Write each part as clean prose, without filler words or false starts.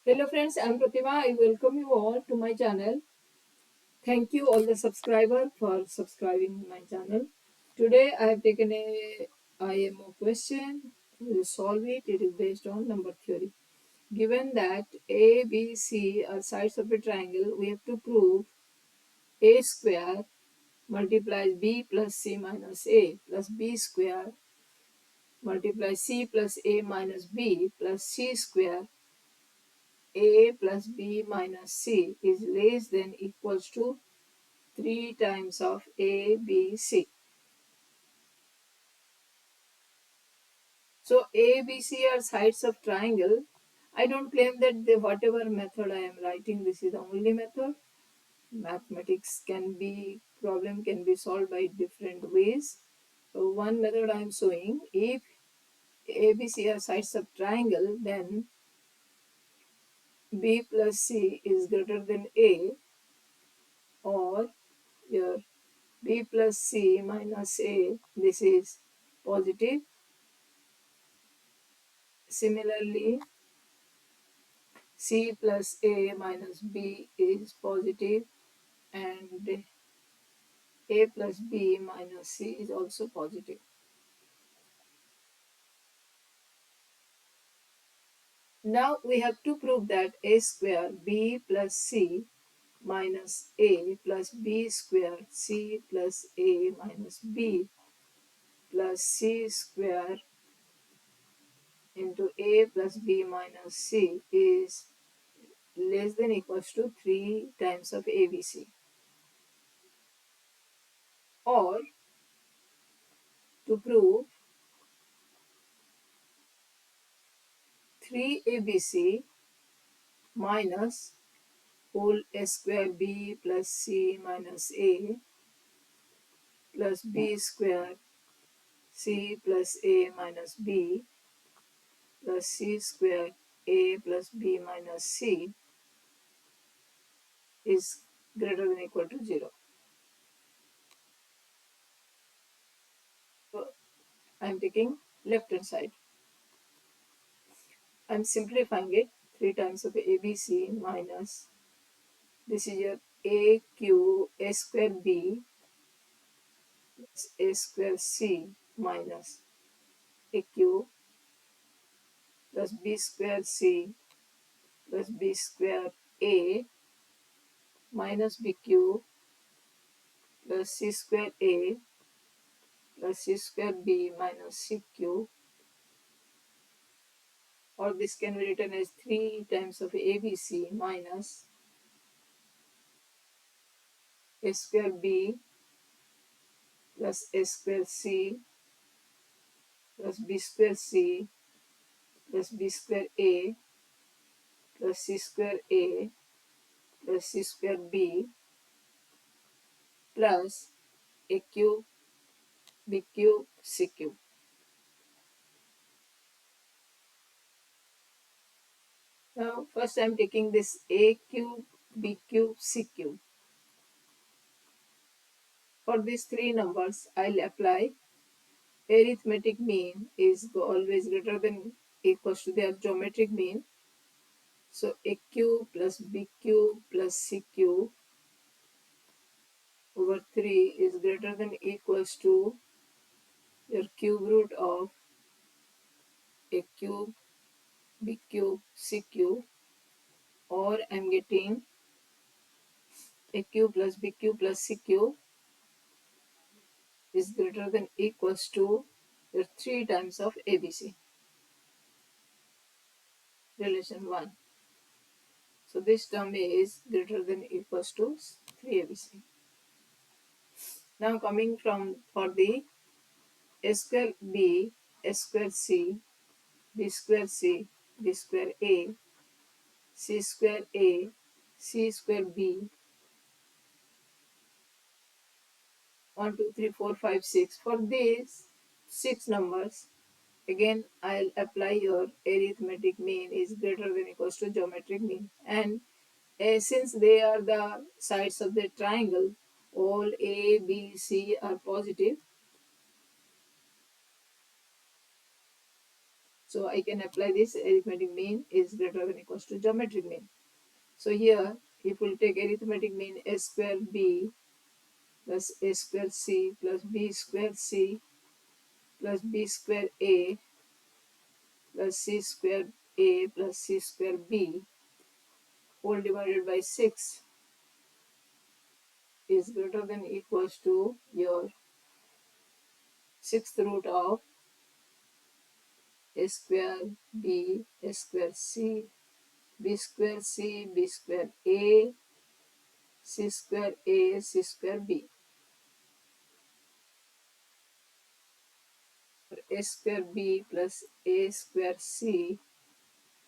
Hello friends, I am Pratima. I welcome you all to my channel. Thank you all the subscribers for subscribing my channel. Today I have taken a IMO question. We will solve it. It is based on number theory. Given that A, B, C are sides of a triangle, we have to prove A square multiplies B plus C minus A plus B square multiplies C plus A minus B plus C square A plus B minus C is less than equals to 3 times of A, B, C. So A, B, C are sides of triangle. I don't claim that whatever method I am writing, this is the only method. Mathematics problem can be solved by different ways. So one method I am showing, if A, B, C are sides of triangle, then B plus C is greater than A, or your B plus C minus A, this is positive. Similarly, C plus A minus B is positive, and A plus B minus C is also positive. Now we have to prove that A square B plus C minus A plus B square C plus A minus B plus C square into A plus B minus C is less than equals to 3 times of ABC. Or to prove 3ABC minus whole square B plus C minus A plus B square C plus A minus B plus C square A plus B minus C is greater than equal to 0. So I am taking left hand side. I am simplifying it. 3 times of ABC minus, this is your A square B plus A square C minus AQ plus B square C plus B square A minus BQ plus C square A plus C square B minus CQ, or this can be written as 3 times of ABC minus A square B plus A square C plus B square C plus B square A plus C square A plus C square B plus AQ, BQ, CQ. Now first I am taking this AQ, BQ, CQ. For these three numbers, I'll apply arithmetic mean is always greater than equals to their geometric mean. So AQ plus BQ plus CQ over 3 is greater than equals to your cube root of AQ, BQ, CQ, or I'm getting AQ plus BQ plus CQ is greater than equals to your 3 times of ABC. Relation 1. So this term is greater than equals to 3ABC. Now coming from for the A square B, A square C, B square C, B square A, C square A, C square B, 1, 2, 3, 4, 5, 6. For these 6 numbers, again I'll apply your arithmetic mean is greater than equals to geometric mean. And since they are the sides of the triangle, all A, B, C are positive. So I can apply this arithmetic mean is greater than equals to geometric mean. So here, if we take arithmetic mean a square b plus a square c plus b square c plus b square a plus c square a plus c square b whole divided by 6 is greater than equals to your sixth root of a square b, a square c, b square c, b square a, c square a, c square b. A square b plus a square c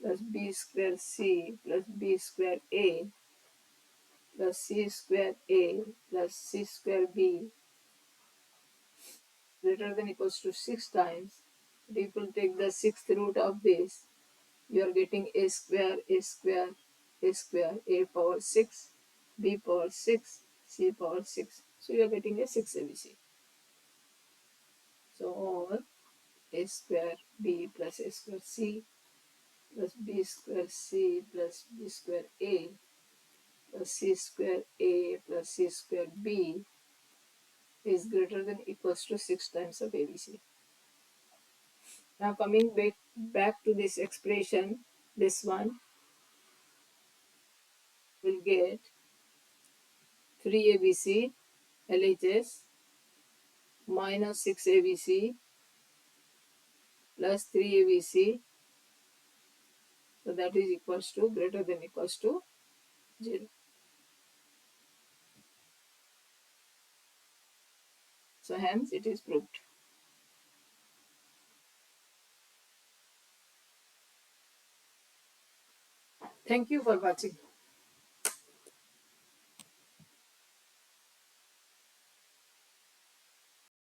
plus b square c plus b square a plus c square a plus c square b greater than equals to 6 times. If you take the sixth root of this, you are getting a square, a square, a square, a power 6, b power 6, c power 6. So you are getting a 6 ABC. So or a square b plus a square c plus b square c plus b square a plus c square a plus c square b is greater than equals to 6 times of ABC. Now coming back to this expression, this one will get 3ABC LHS minus 6ABC plus 3ABC, so that is equals to greater than equals to 0. So hence it is proved. Thank you for watching.